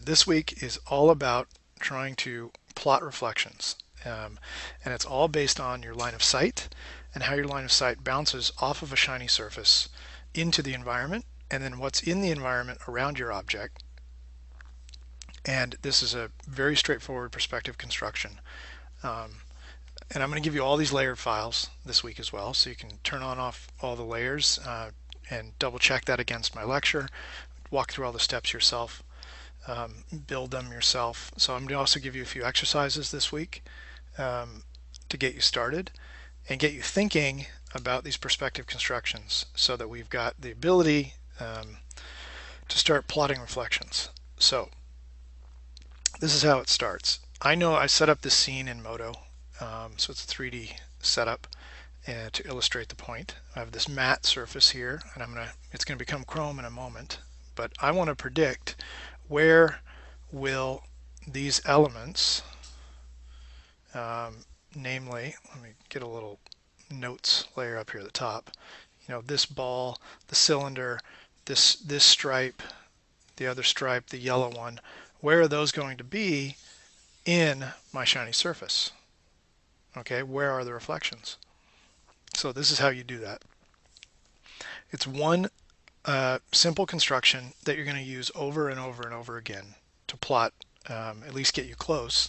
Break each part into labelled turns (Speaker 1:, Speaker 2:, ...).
Speaker 1: this week is all about trying to plot reflections. And it's all based on your line of sight and how your line of sight bounces off of a shiny surface into the environment, and then what's in the environment around your object. And this is a very straightforward perspective construction. Um, and I'm going to give you all these layered files this week as well, so you can turn on off all the layers and double check that against my lecture, walk through all the steps yourself, build them yourself. So I'm going to also give you a few exercises this week to get you started and get you thinking about these perspective constructions so that we've got the ability to start plotting reflections. So this is how it starts. I know I set up this scene in Modo, so it's a 3D setup to illustrate the point. I have this matte surface here, and it's going to become chrome in a moment, but I want to predict where will these elements, namely, let me get a little notes layer up here at the top, this ball, the cylinder, this stripe, the other stripe, the yellow one, where are those going to be in my shiny surface? Okay, where are the reflections? So this is how you do that. It's one simple construction that you're going to use over and over and over again to plot, at least get you close,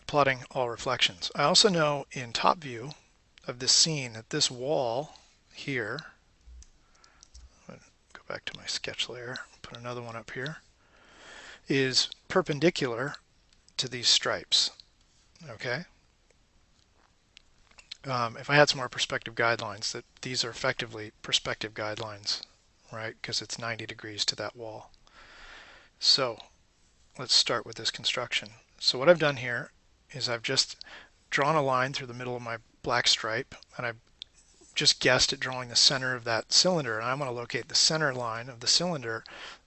Speaker 1: plotting all reflections. I also know in top view of this scene that this wall here, I'm going to go back to my sketch layer, put another one up here, is perpendicular to these stripes. Okay. If I had some more perspective guidelines, that these are effectively perspective guidelines, right? Because it's 90 degrees to that wall. So let's start with this construction. So what I've done here is I've just drawn a line through the middle of my black stripe, and I've just guessed at drawing the center of that cylinder, and I'm going to locate the center line of the cylinder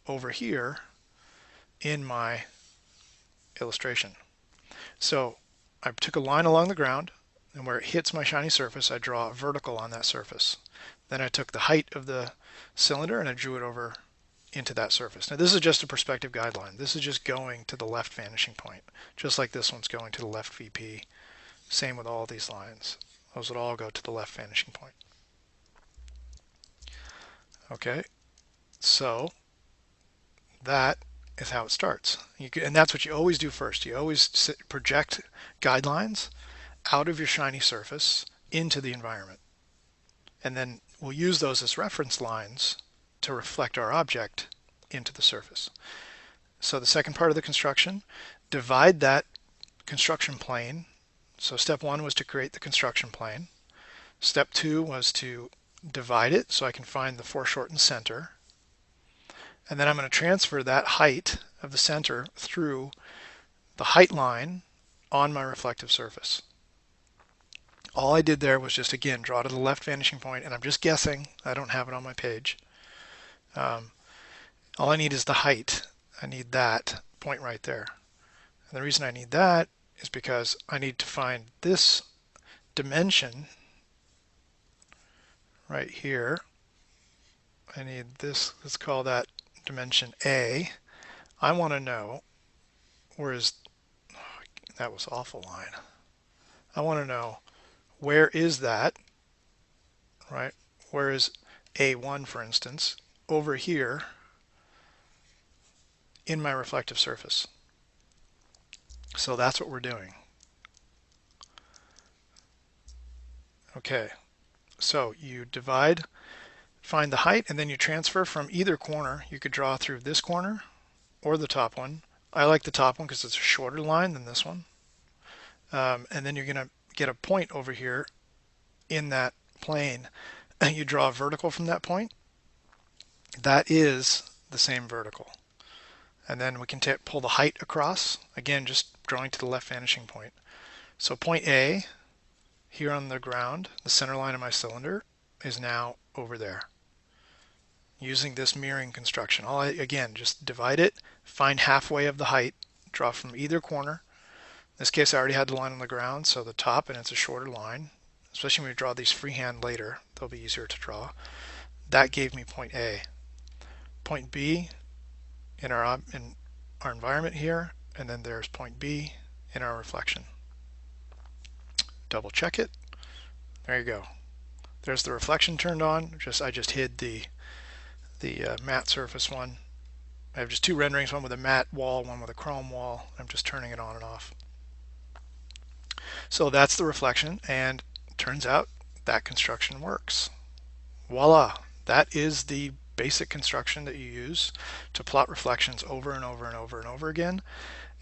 Speaker 1: over here in my illustration. So I took a line along the ground, and where it hits my shiny surface, I draw a vertical on that surface. Then I took the height of the cylinder and I drew it over into that surface. Now this is just a perspective guideline. This is just going to the left vanishing point, just like this one's going to the left VP. Same with all these lines. Those would all go to the left vanishing point. Okay, so that is how it starts. And that's what you always do first. You always project guidelines out of your shiny surface into the environment. And then we'll use those as reference lines to reflect our object into the surface. So the second part of the construction, divide that construction plane. So step one was to create the construction plane. Step two was to divide it so I can find the foreshortened center. And then I'm going to transfer that height of the center through the height line on my reflective surface. All I did there was just, again, draw to the left vanishing point, and I'm just guessing. I don't have it on my page. All I need is the height. I need that point right there. And the reason I need that is because I need to find this dimension right here. I need this, let's call that dimension A. I want to know where is, that was awful line. I want to know where is that, right? Where is A1, for instance, over here in my reflective surface. So that's what we're doing. Okay, so you divide, find the height, and then you transfer from either corner. You could draw through this corner or the top one. I like the top one because it's a shorter line than this one. And then you're going to get a point over here in that plane. You draw a vertical from that point. That is the same vertical. And then we can pull the height across, again just drawing to the left vanishing point. So point A here on the ground, the center line of my cylinder, is now over there. Using this mirroring construction, again just divide it, find halfway of the height, draw from either corner. In this case I already had the line on the ground, so the top, and it's a shorter line. Especially when we draw these freehand later, they'll be easier to draw. That gave me point A. Point B in our environment here, and then there's point B in our reflection. Double check it. There you go. There's the reflection turned on. I just hid the matte surface one. I have just two renderings, one with a matte wall, one with a chrome wall. I'm just turning it on and off. So that's the reflection, and turns out that construction works. Voila! That is the basic construction that you use to plot reflections over and over and over and over again.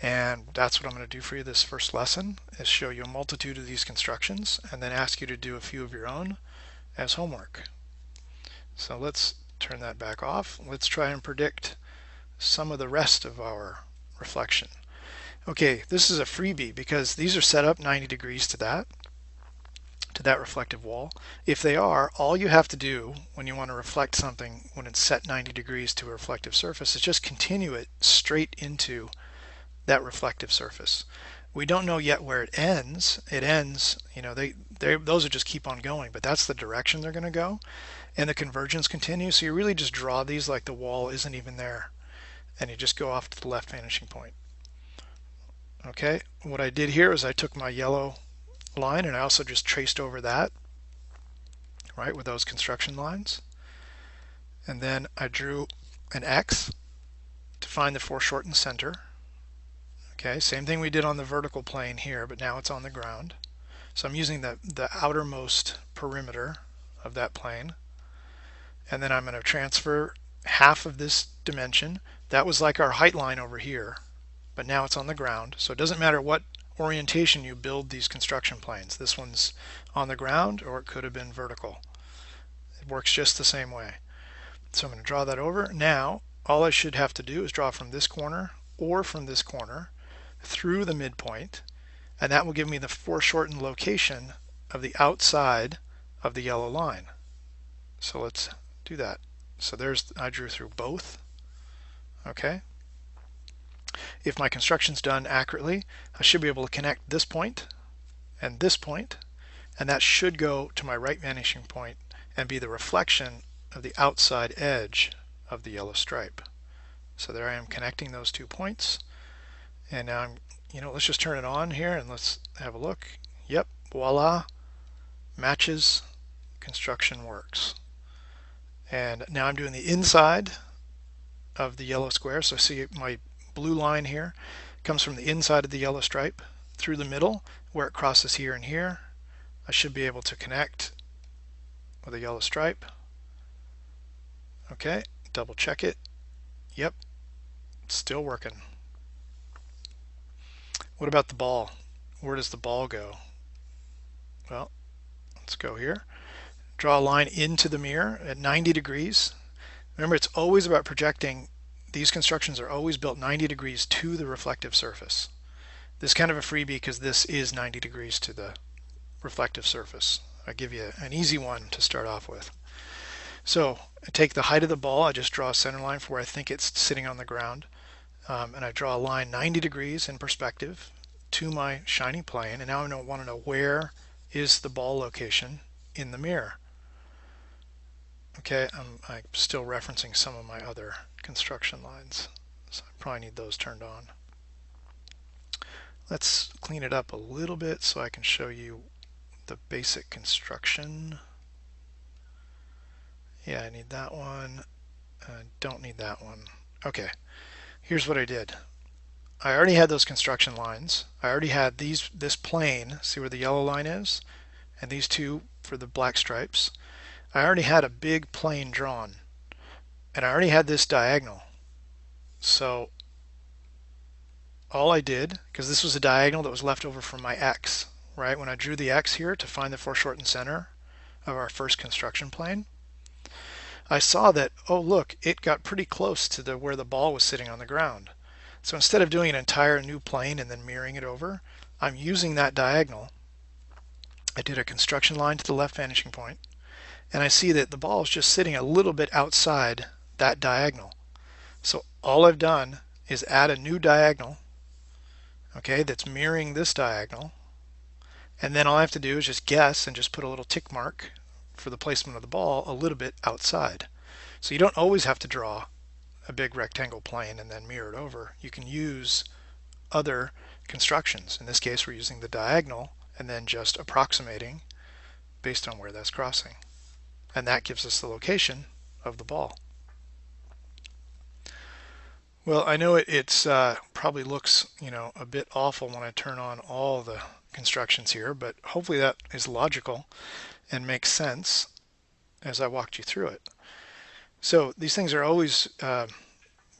Speaker 1: And that's what I'm going to do for you this first lesson, is show you a multitude of these constructions and then ask you to do a few of your own as homework. So let's turn that back off. Let's try and predict some of the rest of our reflection. Okay, this is a freebie because these are set up 90 degrees to that reflective wall. If they are, all you have to do when you want to reflect something when it's set 90 degrees to a reflective surface is just continue it straight into that reflective surface. We don't know yet where it ends. It ends, you know, those are just keep on going, but that's the direction they're going to go, and the convergence continues. So you really just draw these like the wall isn't even there, and you just go off to the left vanishing point. Okay, what I did here is I took my yellow line and I also just traced over that, right, with those construction lines, and then I drew an X to find the foreshortened center. Okay, same thing we did on the vertical plane here, but now it's on the ground. So I'm using the outermost perimeter of that plane, and then I'm going to transfer half of this dimension. That was like our height line over here, but now it's on the ground. So it doesn't matter what orientation you build these construction planes. This one's on the ground, or it could have been vertical. It works just the same way. So I'm going to draw that over. Now all I should have to do is draw from this corner or from this corner through the midpoint, and that will give me the foreshortened location of the outside of the yellow line. So let's do that. So I drew through both. Okay. If my construction's done accurately, I should be able to connect this point, and that should go to my right vanishing point and be the reflection of the outside edge of the yellow stripe. So there I am connecting those 2 points. And now let's just turn it on here and let's have a look. Yep, voila, matches, construction works. And now I'm doing the inside of the yellow square. So see my blue line here comes from the inside of the yellow stripe through the middle where it crosses here and here. I should be able to connect with a yellow stripe. Okay, double check it. Yep, it's still working. What about the ball? Where does the ball go? Well, let's go here. Draw a line into the mirror at 90 degrees. Remember, it's always about projecting. These constructions are always built 90 degrees to the reflective surface. This is kind of a freebie because this is 90 degrees to the reflective surface. I give you an easy one to start off with. So I take the height of the ball. I just draw a center line for where I think it's sitting on the ground. And I draw a line 90 degrees in perspective to my shiny plane, and now I want to know where is the ball location in the mirror. Okay, I'm still referencing some of my other construction lines, so I probably need those turned on. Let's clean it up a little bit so I can show you the basic construction. Yeah, I need that one. I don't need that one. Okay. Here's what I did. I already had those construction lines. I already had this plane, see where the yellow line is, and these two for the black stripes. I already had a big plane drawn, and I already had this diagonal. So all I did, because this was a diagonal that was left over from my X, right? When I drew the X here to find the foreshortened center of our first construction plane, I saw that, oh look, it got pretty close to where the ball was sitting on the ground. So instead of doing an entire new plane and then mirroring it over, I'm using that diagonal. I did a construction line to the left vanishing point, and I see that the ball is just sitting a little bit outside that diagonal. So all I've done is add a new diagonal, okay, that's mirroring this diagonal, and then all I have to do is just guess and just put a little tick mark for the placement of the ball a little bit outside. So you don't always have to draw a big rectangle plane and then mirror it over. You can use other constructions. In this case, we're using the diagonal and then just approximating based on where that's crossing. And that gives us the location of the ball. Well, I know it's probably looks, a bit awful when I turn on all the constructions here, but hopefully that is logical and makes sense as I walked you through it. So these things are always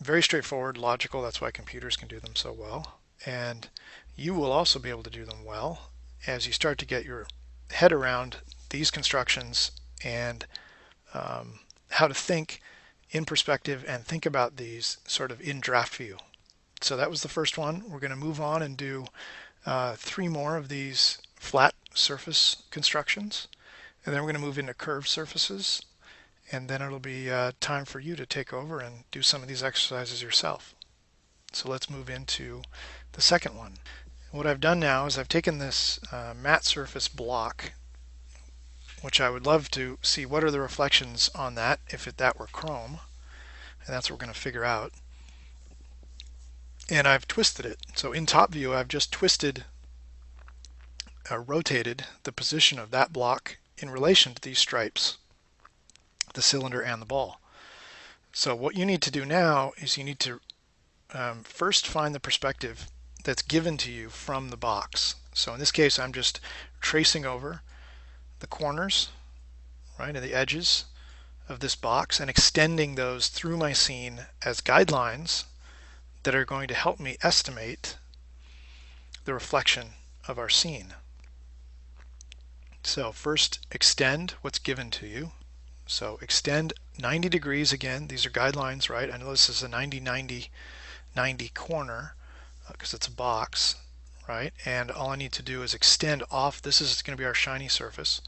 Speaker 1: very straightforward, logical. That's why computers can do them so well. And you will also be able to do them well as you start to get your head around these constructions and how to think in perspective and think about these sort of in draft view. So that was the first one. We're going to move on and do 3 more of these flat surface constructions, and then we're going to move into curved surfaces, and then it'll be time for you to take over and do some of these exercises yourself. So let's move into the second one. What I've done now is I've taken this matte surface block, which I would love to see what are the reflections on that if that were chrome, and that's what we're going to figure out. And I've twisted it. So in top view, I've just twisted rotated the position of that block in relation to these stripes, the cylinder and the ball. So what you need to do now is you need to first find the perspective that's given to you from the box. So in this case, I'm just tracing over the corners, right, and the edges of this box and extending those through my scene as guidelines that are going to help me estimate the reflection of our scene. So first, extend what's given to you. So extend 90 degrees again. These are guidelines, right? I know this is a 90-90-90 corner because it's a box, right? And all I need to do is extend off. This is going to be our shiny surface.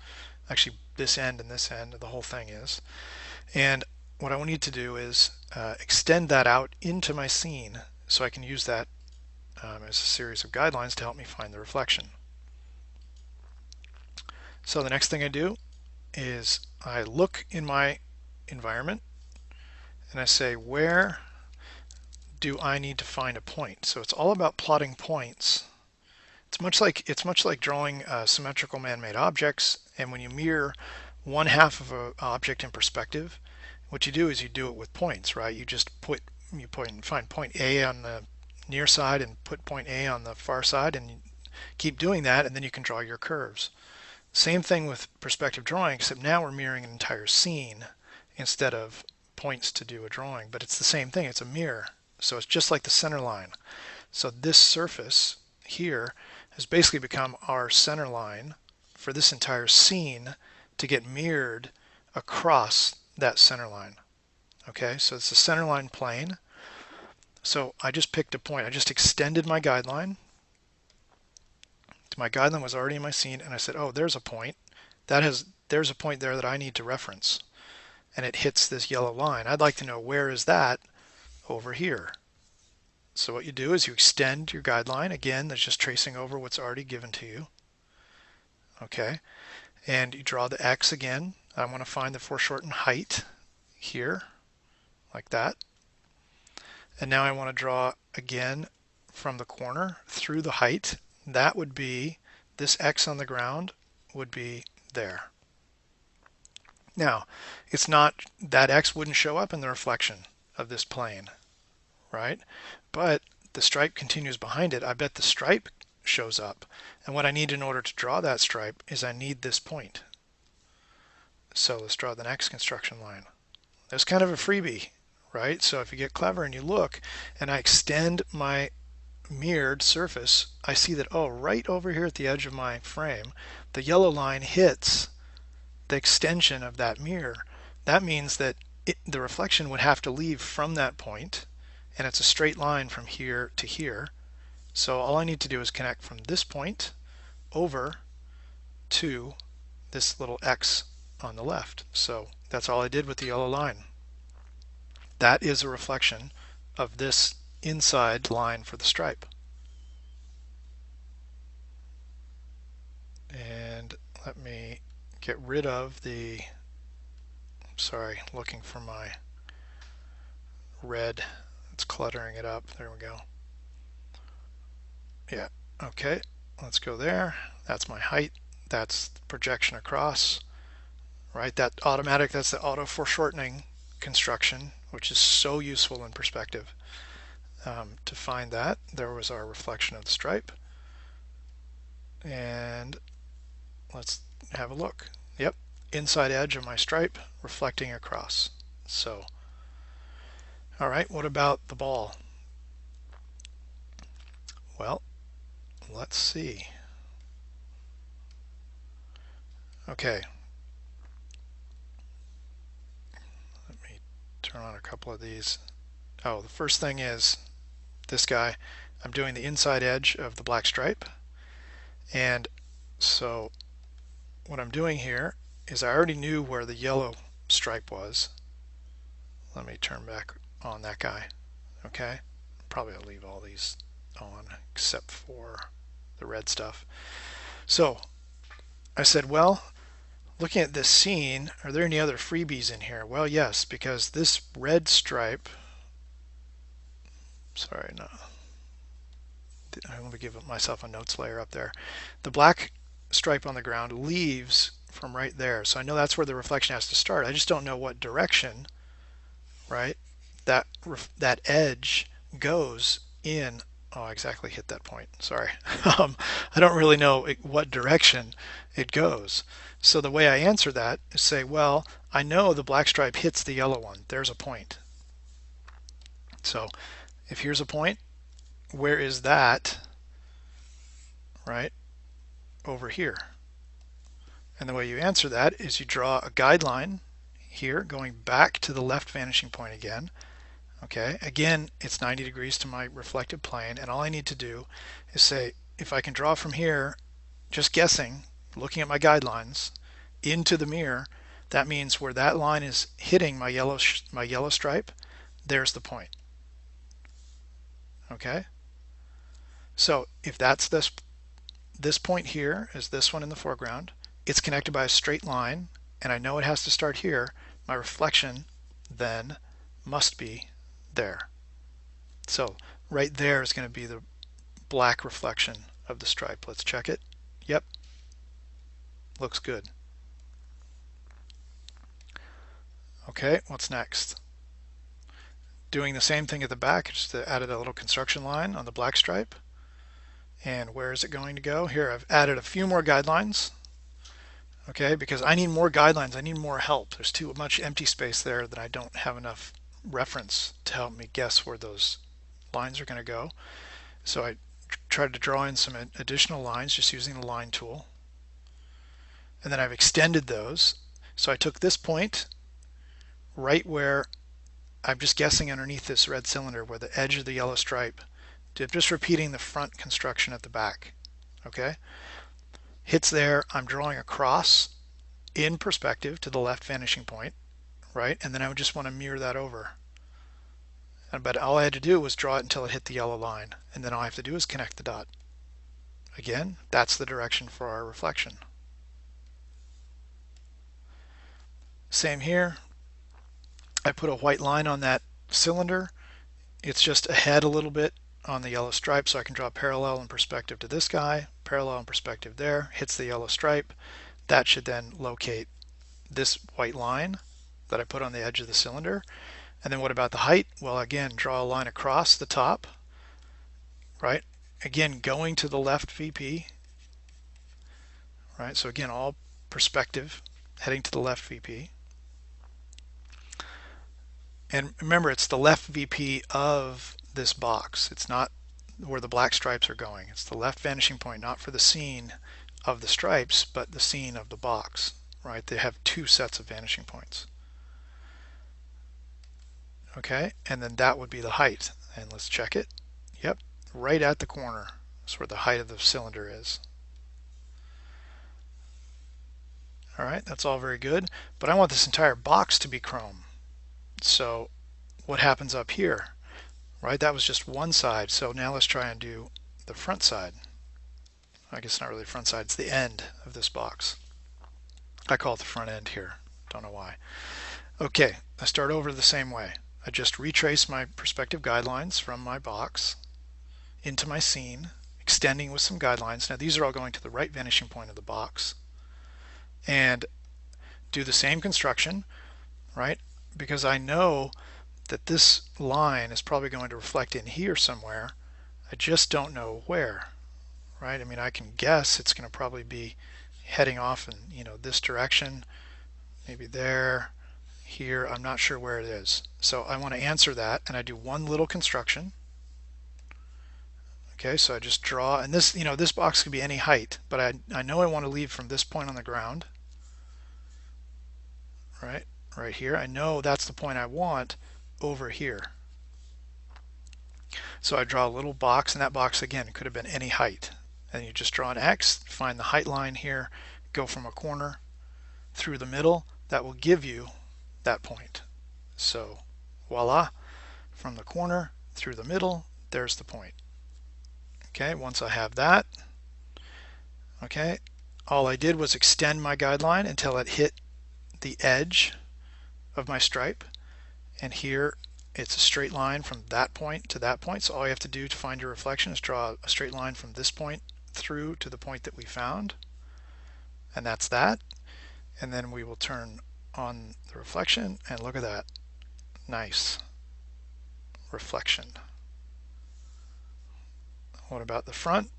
Speaker 1: Actually, this end and this end, the whole thing is. And what I need to do is extend that out into my scene so I can use that as a series of guidelines to help me find the reflection. So the next thing I do is I look in my environment and I say, where do I need to find a point? So it's all about plotting points. It's much like drawing symmetrical man-made objects, and when you mirror one half of an object in perspective, what you do is you do it with points, right? You find point A on the near side and put point A on the far side, and you keep doing that, and then you can draw your curves. Same thing with perspective drawing, except now we're mirroring an entire scene instead of points to do a drawing, but it's the same thing. It's a mirror, so it's just like the center line. So this surface here has basically become our center line for this entire scene to get mirrored across that center line. Okay, so it's the center line plane. So I just picked a point. I just extended my guideline. My guideline was already in my scene, and I said, oh, there's a point. There's a point there that I need to reference. And it hits this yellow line. I'd like to know, where is that over here? So what you do is you extend your guideline. Again, that's just tracing over what's already given to you. Okay, and you draw the X again. I want to find the foreshortened height here, like that. And now I want to draw again from the corner through the height. That would be, this X on the ground would be there. Now, it's not, that X wouldn't show up in the reflection of this plane, right? But the stripe continues behind it. I bet the stripe shows up. And what I need in order to draw that stripe is I need this point. So let's draw the next construction line. That's kind of a freebie, right? So if you get clever and you look, and I extend my mirrored surface, I see that, oh, right over here at the edge of my frame, the yellow line hits the extension of that mirror. That means that the reflection would have to leave from that point, and it's a straight line from here to here. So all I need to do is connect from this point over to this little X on the left. So that's all I did with the yellow line. That is a reflection of this inside line for the stripe. And let me get rid of the, sorry, looking for my red. It's cluttering it up. There we go. Yeah, okay, let's go there. That's my height. That's projection across, right? That's the auto foreshortening construction, which is so useful in perspective. To find that, there was our reflection of the stripe. And let's have a look. Yep, inside edge of my stripe reflecting across. So, all right, what about the ball? Well, let's see. Okay, let me turn on a couple of these. Oh, the first thing is this guy. I'm doing the inside edge of the black stripe. And so what I'm doing here is I already knew where the yellow stripe was. Let me turn back on that guy. Okay, probably I'll leave all these on except for the red stuff. So I said, well, looking at this scene, are there any other freebies in here? Well, yes, because this red stripe, sorry, no, I'm going to give myself a notes layer up there. The black stripe on the ground leaves from right there. So I know that's where the reflection has to start. I just don't know what direction, right, that edge goes in. Oh, I exactly hit that point. Sorry. I don't really know what direction it goes. So the way I answer that is say, well, I know the black stripe hits the yellow one. There's a point. So if here's a point, where is that? Right over here. And the way you answer that is you draw a guideline here going back to the left vanishing point again. Okay, again, it's 90 degrees to my reflected plane, and all I need to do is say, if I can draw from here, just guessing, looking at my guidelines, into the mirror, that means where that line is hitting my yellow stripe, there's the point. Okay, so if that's this point here is this one in the foreground, it's connected by a straight line, and I know it has to start here, my reflection then must be there. So right there is going to be the black reflection of the stripe. Let's check it. Yep, looks good. Okay, what's next? Doing the same thing at the back, just added a little construction line on the black stripe. And where is it going to go? Here, I've added a few more guidelines. Okay, because I need more guidelines, I need more help. There's too much empty space there that I don't have enough reference to help me guess where those lines are going to go. So I tried to draw in some additional lines just using the line tool. And then I've extended those. So I took this point right where I'm just guessing underneath this red cylinder where the edge of the yellow stripe, just repeating the front construction at the back. Okay, hits there, I'm drawing across in perspective to the left vanishing point, right? And then I would just want to mirror that over. But all I had to do was draw it until it hit the yellow line, and then all I have to do is connect the dot. Again, that's the direction for our reflection. Same here. I put a white line on that cylinder. It's just ahead a little bit on the yellow stripe, so I can draw parallel in perspective to this guy, parallel in perspective there, hits the yellow stripe. That should then locate this white line that I put on the edge of the cylinder. And then what about the height? Well, again, draw a line across the top, right? Again, going to the left VP, right? So again, all perspective, heading to the left VP. And remember, it's the left VP of this box. It's not where the black stripes are going. It's the left vanishing point, not for the scene of the stripes, but the scene of the box, right? They have two sets of vanishing points. Okay, and then that would be the height. And let's check it. Yep, right at the corner. That's where the height of the cylinder is. All right, that's all very good, but I want this entire box to be chrome. So what happens up here, right? That was just one side. So now let's try and do the front side. I guess not really the front side, it's the end of this box. I call it the front end here. Don't know why. Okay, I start over the same way. I just retrace my perspective guidelines from my box into my scene, extending with some guidelines. Now these are all going to the right vanishing point of the box. And do the same construction, right? Because I know that this line is probably going to reflect in here somewhere. I just don't know where, right? I mean, I can guess it's going to probably be heading off in, this direction, maybe there, here. I'm not sure where it is. So I want to answer that, and I do one little construction. Okay, so I just draw, and this, this box could be any height, but I know I want to leave from this point on the ground, right here. I know that's the point I want over here. So I draw a little box, and that box again could have been any height. And you just draw an X, find the height line here, go from a corner through the middle. That will give you that point. So voila, from the corner through the middle, there's the point. Okay, once I have that, okay, all I did was extend my guideline until it hit the edge of my stripe, and here it's a straight line from that point to that point. So all you have to do to find your reflection is draw a straight line from this point through to the point that we found, and that's that. And then we will turn on the reflection, and look at that, nice reflection. What about the front?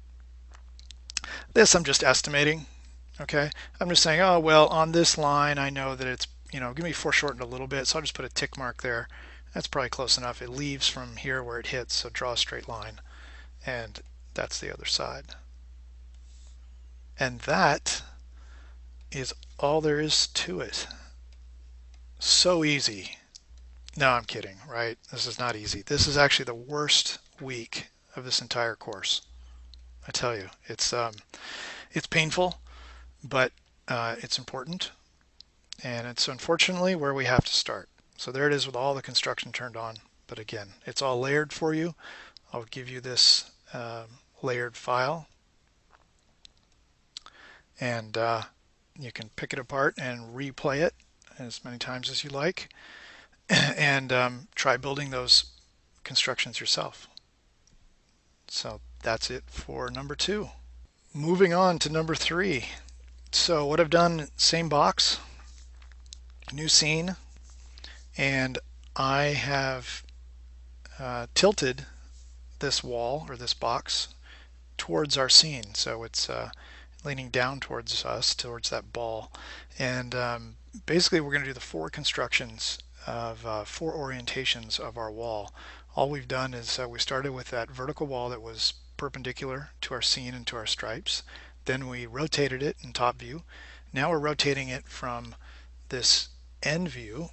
Speaker 1: This I'm just estimating. Okay, I'm just saying, oh well, on this line I know that it's, give me foreshortened a little bit, so I'll just put a tick mark there. That's probably close enough. It leaves from here where it hits, so draw a straight line, and that's the other side. And that is all there is to it. So easy. No, I'm kidding, right? This is not easy. This is actually the worst week of this entire course. I tell you, it's painful, but it's important, and it's unfortunately where we have to start. So there it is with all the construction turned on. But again, it's all layered for you. I'll give you this layered file, and you can pick it apart and replay it as many times as you like, and try building those constructions yourself. So that's it for number 2. Moving on to number 3. So what I've done, same box, new scene, and I have tilted this wall or this box towards our scene. So it's leaning down towards us, towards that ball. And basically we're going to do the 4 constructions of 4 orientations of our wall. All we've done is we started with that vertical wall that was perpendicular to our scene and to our stripes. Then we rotated it in top view. Now we're rotating it from this end view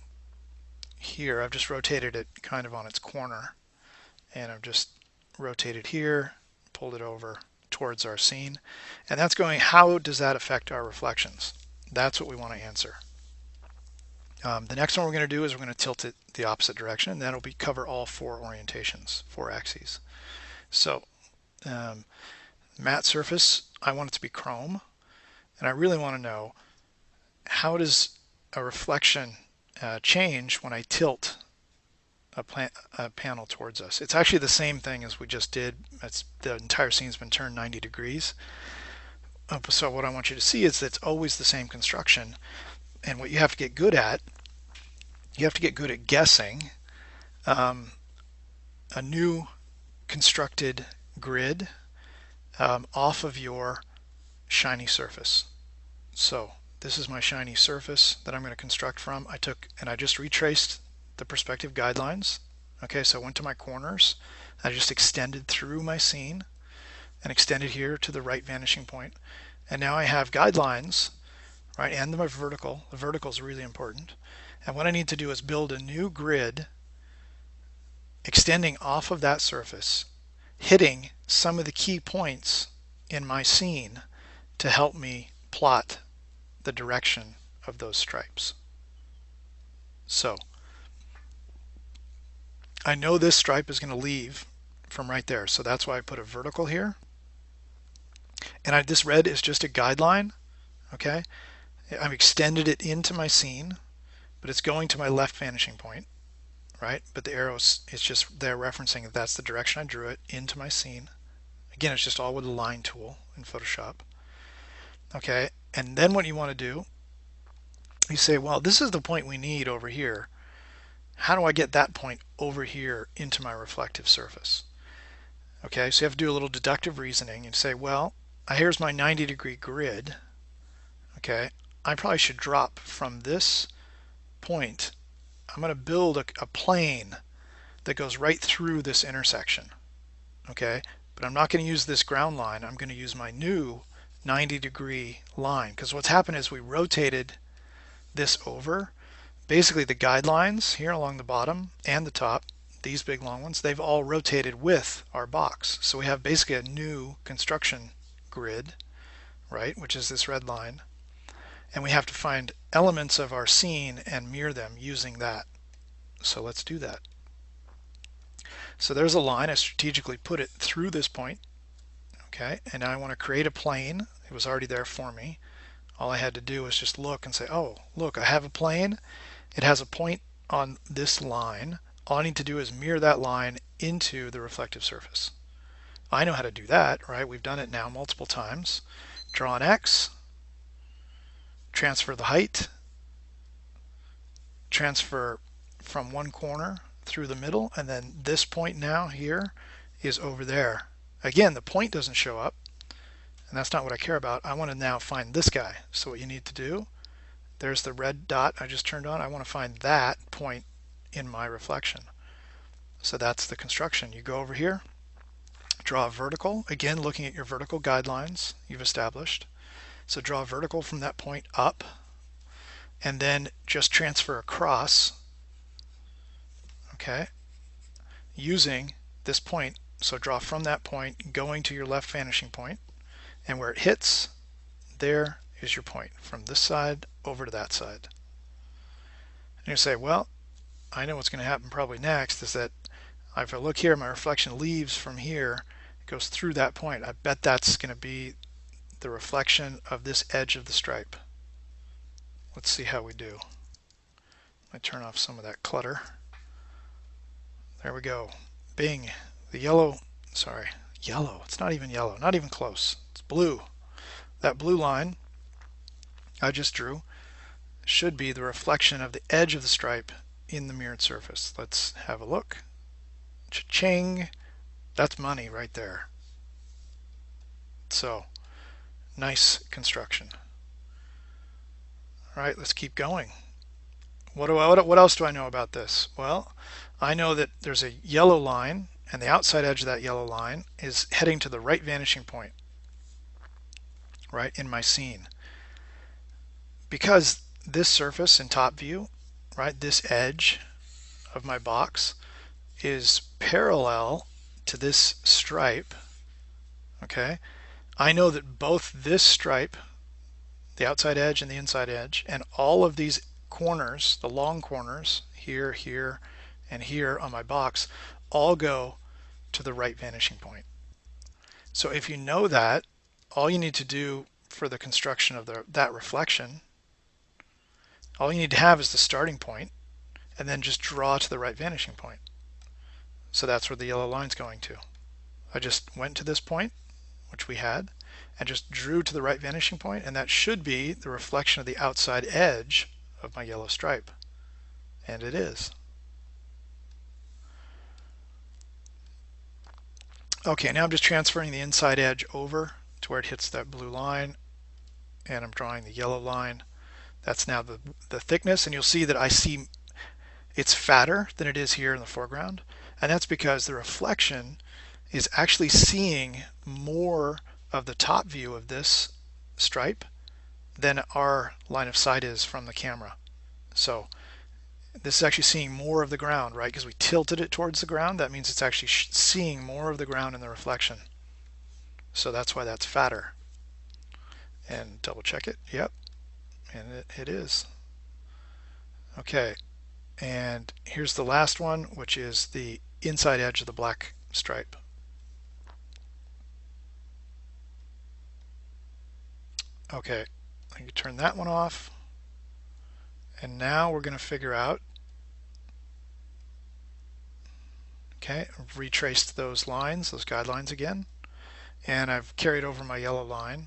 Speaker 1: here. I've just rotated it kind of on its corner, and I've just rotated here, pulled it over towards our scene, and that's going, how does that affect our reflections? That's what we want to answer. The next one we're going to do is we're going to tilt it the opposite direction, and that'll be cover all 4 orientations, 4 axes. So matte surface, I want it to be chrome, and I really want to know, how does a reflection change when I tilt a panel towards us? It's actually the same thing as we just did. The entire scene's been turned 90 degrees. So what I want you to see is that it's always the same construction, and what you have to get good at, you have to get good at guessing a new constructed grid off of your shiny surface. So this is my shiny surface that I'm going to construct from. I just retraced the perspective guidelines. Okay, so I went to my corners. I just extended through my scene and extended here to the right vanishing point. And now I have guidelines, right, and my vertical. The vertical is really important. And what I need to do is build a new grid extending off of that surface, hitting some of the key points in my scene to help me plot the direction of those stripes. So I know this stripe is going to leave from right there, so that's why I put a vertical here. And this red is just a guideline. Okay, I've extended it into my scene, but it's going to my left vanishing point. right? But the arrows, it's just they're referencing that that's the direction I drew it into my scene. Again, it's just all with the line tool in Photoshop. Okay, and then what you want to do, you say, well, this is the point we need over here. How do I get that point over here into my reflective surface? Okay, so you have to do a little deductive reasoning and say, well, here's my 90-degree grid. Okay, I probably should drop from this point. I'm going to build a plane that goes right through this intersection. Okay, but I'm not going to use this ground line. I'm going to use my new 90-degree line, because what's happened is we rotated this over. Basically, the guidelines here along the bottom and the top, these big long ones, they've all rotated with our box. So we have basically a new construction grid, right, which is this red line. And we have to find elements of our scene and mirror them using that. So let's do that. So there's a line. I strategically put it through this point. Okay, and now I want to create a plane. It was already there for me. All I had to do was just look and say, oh, look, I have a plane. It has a point on this line. All I need to do is mirror that line into the reflective surface. I know how to do that, right? We've done it now multiple times. Draw an X, transfer the height, transfer from one corner through the middle, and then this point now here is over there. Again, the point doesn't show up, and that's not what I care about. I want to now find this guy. So what you need to do, there's the red dot I just turned on. I want to find that point in my reflection. So that's the construction. You go over here, draw a vertical, again looking at your vertical guidelines you've established. So draw a vertical from that point up, and then just transfer across, okay, using this point. So draw from that point, going to your left vanishing point, and where it hits, there is your point, from this side over to that side. And you say, well, I know what's going to happen probably next is that if I look here, my reflection leaves from here, it goes through that point. I bet that's going to be the reflection of this edge of the stripe. Let's see how we do. I turn off some of that clutter. There we go. Bing. The yellow, sorry, yellow. It's not even yellow, not even close. It's blue. That blue line I just drew should be the reflection of the edge of the stripe in the mirrored surface. Let's have a look. Cha-ching. That's money right there. So, nice construction. All right, let's keep going. What else do I know about this? Well, I know that there's a yellow line, and the outside edge of that yellow line is heading to the right vanishing point, right, in my scene. Because this surface in top view, right, this edge of my box is parallel to this stripe, okay, I know that both this stripe, the outside edge and the inside edge, and all of these corners, the long corners, here, here, and here on my box, all go to the right vanishing point. So if you know that, all you need to do for the construction of that reflection, all you need to have is the starting point, and then just draw to the right vanishing point. So that's where the yellow line's going to. I just went to this point, which we had, and just drew to the right vanishing point, and that should be the reflection of the outside edge of my yellow stripe. And it is. Okay, now I'm just transferring the inside edge over to where it hits that blue line, and I'm drawing the yellow line. That's now the thickness, and you'll see that I see it's fatter than it is here in the foreground, and that's because the reflection is actually seeing more of the top view of this stripe than our line of sight is from the camera. So this is actually seeing more of the ground, right? Because we tilted it towards the ground. That means it's actually seeing more of the ground in the reflection. So that's why that's fatter. And double check it. Yep. And it is. Okay. And here's the last one, which is the inside edge of the black stripe. Okay. I can turn that one off. And now we're going to figure out Okay, I've retraced those lines, those guidelines again, and I've carried over my yellow line,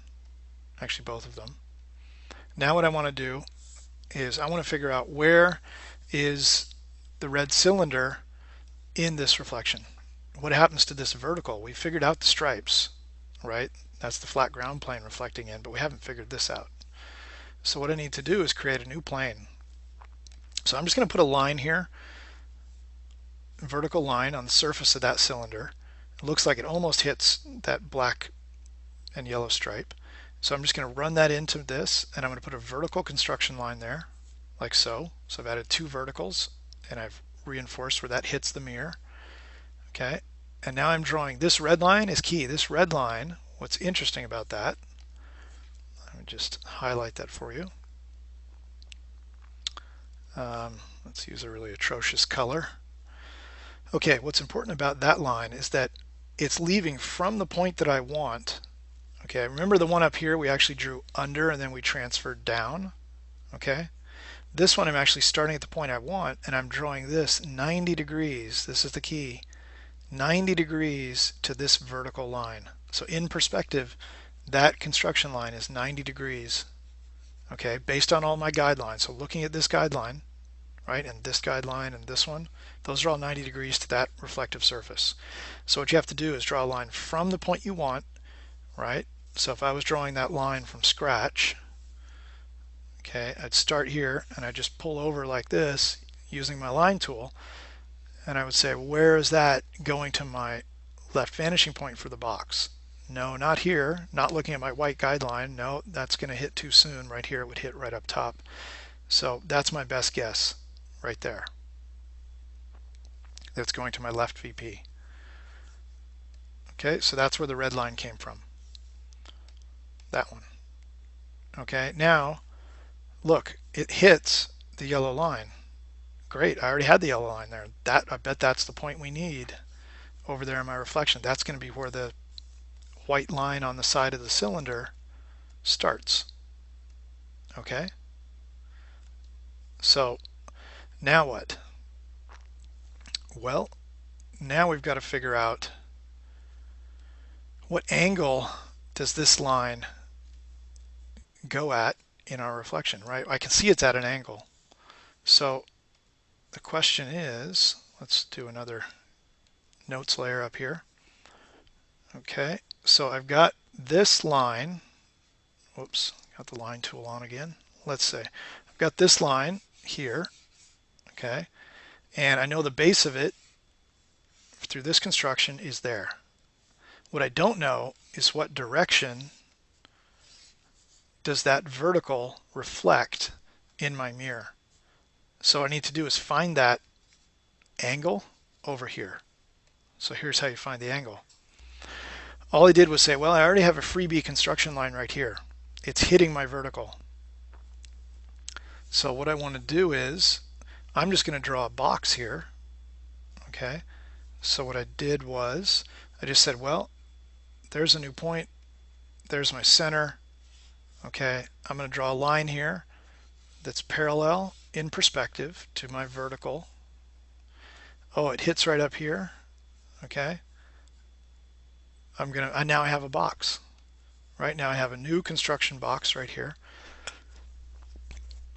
Speaker 1: actually both of them. Now what I want to do is I want to figure out where is the red cylinder in this reflection. What happens to this vertical? We figured out the stripes, right? That's the flat ground plane reflecting in, but we haven't figured this out. So what I need to do is create a new plane. So I'm just going to put a line here, a vertical line on the surface of that cylinder. It looks like it almost hits that black and yellow stripe. So I'm just going to run that into this, and I'm going to put a vertical construction line there, like so. So I've added two verticals, and I've reinforced where that hits the mirror. Okay, and now I'm drawing this red line is key. This red line, what's interesting about that, let me just highlight that for you. Let's use a really atrocious color. Okay, what's important about that line is that it's leaving from the point that I want. Okay, remember the one up here we actually drew under and then we transferred down. Okay, this one I'm actually starting at the point I want, and I'm drawing this 90 degrees. This is the key. 90 degrees to this vertical line. So in perspective, that construction line is 90 degrees, okay, based on all my guidelines. So looking at this guideline, right, and this guideline and this one, those are all 90 degrees to that reflective surface. So what you have to do is draw a line from the point you want, right? So if I was drawing that line from scratch, okay, I'd start here and I'd just pull over like this using my line tool, and I would say, where is that going to my left vanishing point for the box? No, not here, not looking at my white guideline. No, that's going to hit too soon. Right here, it would hit right up top. So that's my best guess right there. That's going to my left VP. Okay, so that's where the red line came from. That one. Okay, now look, it hits the yellow line. Great, I already had the yellow line there. I bet that's the point we need over there in my reflection. That's going to be where the white line on the side of the cylinder starts. Okay? So now what? Well, now we've got to figure out what angle does this line go at in our reflection, right? I can see it's at an angle. So the question is, let's do another notes layer up here. Okay, so I've got this line, whoops, got the line tool on again. Let's say I've got this line here, okay, and I know the base of it through this construction is there. What I don't know is what direction does that vertical reflect in my mirror. So what I need to do is find that angle over here. So here's how you find the angle. All I did was say, well, I already have a freebie construction line right here. It's hitting my vertical. So what I want to do is, I'm just going to draw a box here. Okay, so what I did was, I just said, well, there's a new point. There's my center. Okay, I'm going to draw a line here that's parallel in perspective to my vertical. Oh, it hits right up here. Okay, I now have a box. Right now I have a new construction box right here.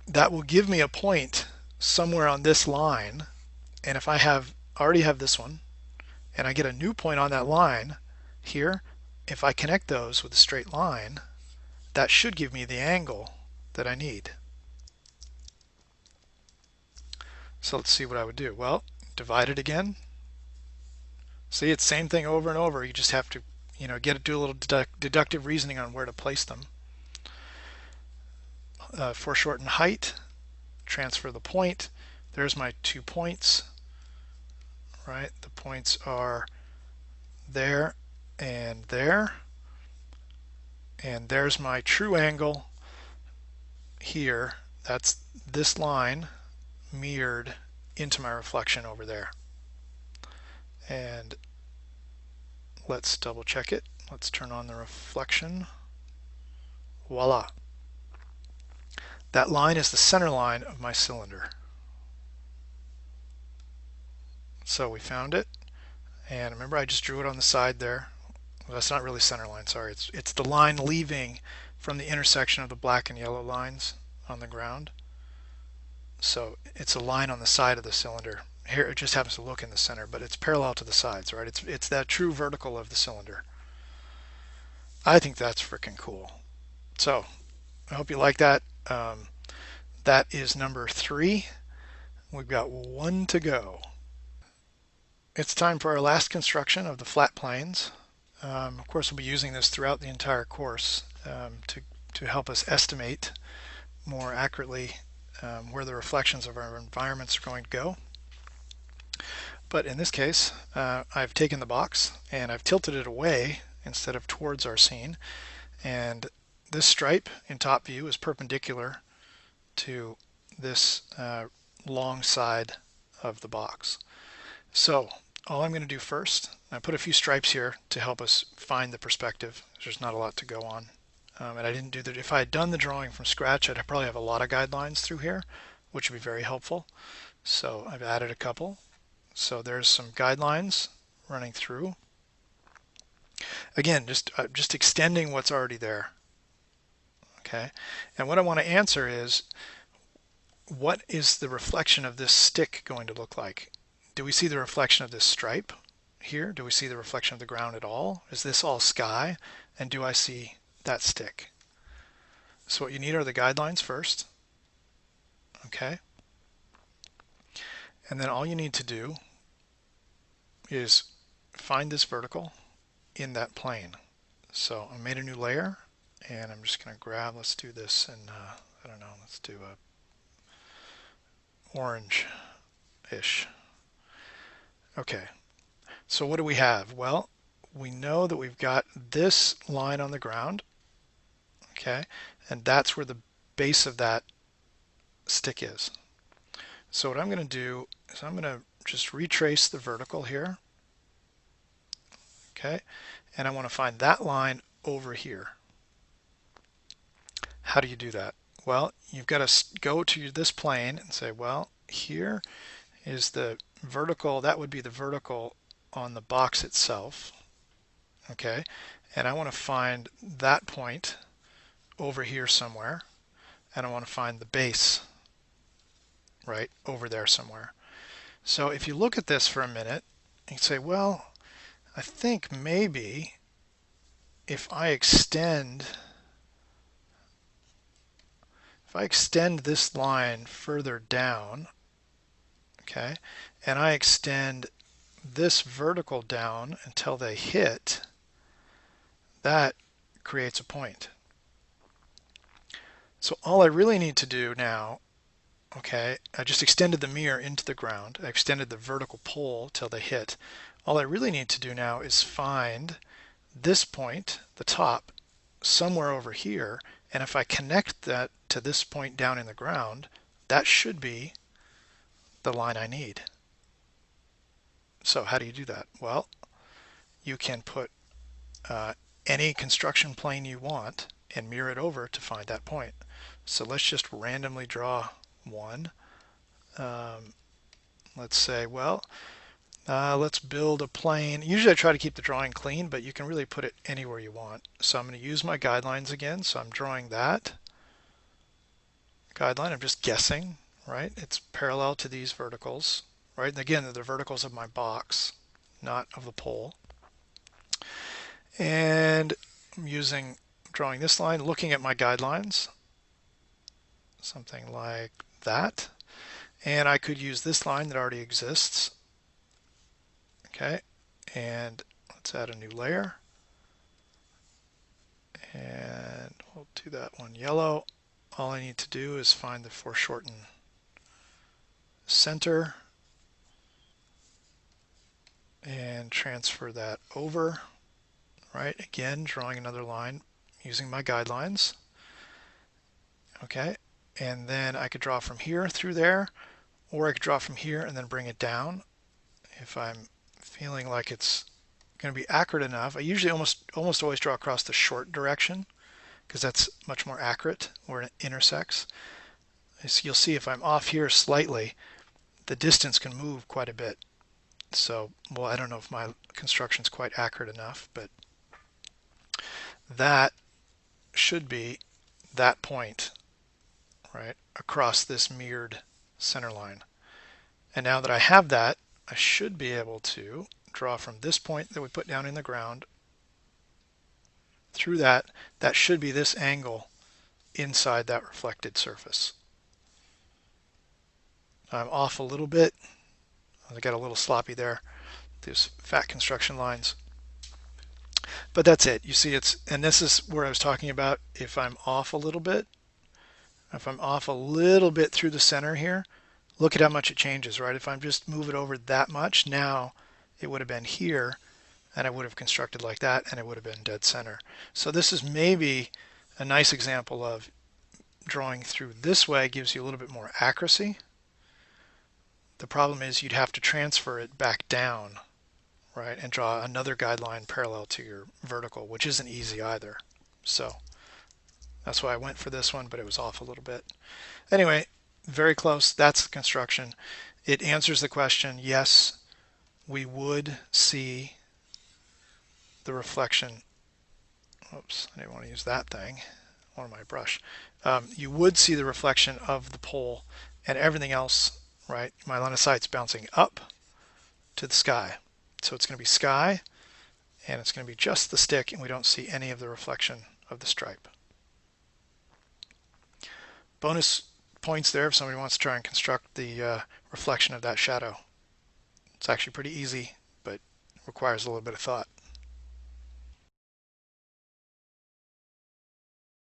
Speaker 1: That will give me a point somewhere on this line, and if I already have this one, and I get a new point on that line here, if I connect those with a straight line, that should give me the angle that I need. So let's see what I would do. Well, divide it again. See, it's the same thing over and over. You just have to, do a little deductive reasoning on where to place them. Foreshorten height, transfer the point. There's my 2 points, right? The points are there and there. And there's my true angle here. That's this line mirrored into my reflection over there. And let's double check it. Let's turn on the reflection. Voila. That line is the center line of my cylinder. So we found it. And remember, I just drew it on the side there. Well, that's not really center line, sorry. It's the line leaving from the intersection of the black and yellow lines on the ground. So it's a line on the side of the cylinder. Here it just happens to look in the center, but it's parallel to the sides, right? It's that true vertical of the cylinder. I think that's freaking cool. So I hope you like that. That is number 3. We've got 1 to go. It's time for our last construction of the flat planes. Of course, we'll be using this throughout the entire course to help us estimate more accurately where the reflections of our environments are going to go. But in this case, I've taken the box and I've tilted it away instead of towards our scene. And this stripe in top view is perpendicular to this long side of the box. So all I'm going to do first, I put a few stripes here to help us find the perspective. There's not a lot to go on. And I didn't do that. If I had done the drawing from scratch, I'd probably have a lot of guidelines through here, which would be very helpful. So I've added a couple. So there's some guidelines running through. Again, just extending what's already there. Okay, and what I want to answer is, what is the reflection of this stick going to look like? Do we see the reflection of this stripe here? Do we see the reflection of the ground at all? Is this all sky? And do I see that stick? So what you need are the guidelines first. Okay. And then all you need to do is find this vertical in that plane. So I made a new layer and I'm just going to grab, let's do this in, I don't know, let's do a orange-ish. Okay, so what do we have? Well, we know that we've got this line on the ground, okay, and that's where the base of that stick is. So what I'm going to do is I'm going to just retrace the vertical here, okay, and I want to find that line over here. How do you do that? Well, you've got to go to this plane and say, well, here is the vertical, that would be the vertical on the box itself, okay, and I want to find that point over here somewhere, and I want to find the base right over there somewhere. So if you look at this for a minute, you can say, well, I think maybe if I extend this line further down, okay, and I extend this vertical down until they hit, that creates a point. So all I really need to do now, okay, I just extended the mirror into the ground. I extended the vertical pole till they hit. All I really need to do now is find this point, the top, somewhere over here, and if I connect that to this point down in the ground, that should be the line I need. So how do you do that? Well, you can put any construction plane you want and mirror it over to find that point. So let's just randomly draw one. Let's say, well, let's build a plane. Usually I try to keep the drawing clean, but you can really put it anywhere you want. So I'm going to use my guidelines again. So I'm drawing that guideline. I'm just guessing, right? It's parallel to these verticals, right? And again, they're the verticals of my box, not of the pole. And I'm drawing this line, looking at my guidelines, something like that. And I could use this line that already exists. Okay, and let's add a new layer. And we'll do that one yellow. All I need to do is find the foreshorten center and transfer that over, right? Again, drawing another line using my guidelines. Okay, and then I could draw from here through there, or I could draw from here and then bring it down. If I'm feeling like it's going to be accurate enough, I usually almost always draw across the short direction because that's much more accurate where it intersects. So you'll see if I'm off here slightly, the distance can move quite a bit. So, well, I don't know if my construction is quite accurate enough, but that should be that point, right, across this mirrored center line. And now that I have that, I should be able to draw from this point that we put down in the ground through that. That should be this angle inside that reflected surface. I'm off a little bit. I got a little sloppy there. These fat construction lines. But that's it. You see, and this is where I was talking about if I'm off a little bit. If I'm off a little bit through the center here, look at how much it changes, right? If I'm just move it over that much, now it would have been here, and I would have constructed like that, and it would have been dead center. So this is maybe a nice example of drawing through this way gives you a little bit more accuracy. The problem is you'd have to transfer it back down, right, and draw another guideline parallel to your vertical, which isn't easy either. So that's why I went for this one, but it was off a little bit. Anyway, very close. That's the construction. It answers the question, yes, we would see the reflection. Oops, I didn't want to use that thing. I wanted my brush. You would see the reflection of the pole and everything else, right? My line of sight's bouncing up to the sky. So it's going to be sky, and it's going to be just the stick, and we don't see any of the reflection of the stripe. Bonus points there if somebody wants to try and construct the reflection of that shadow. It's actually pretty easy, but requires a little bit of thought.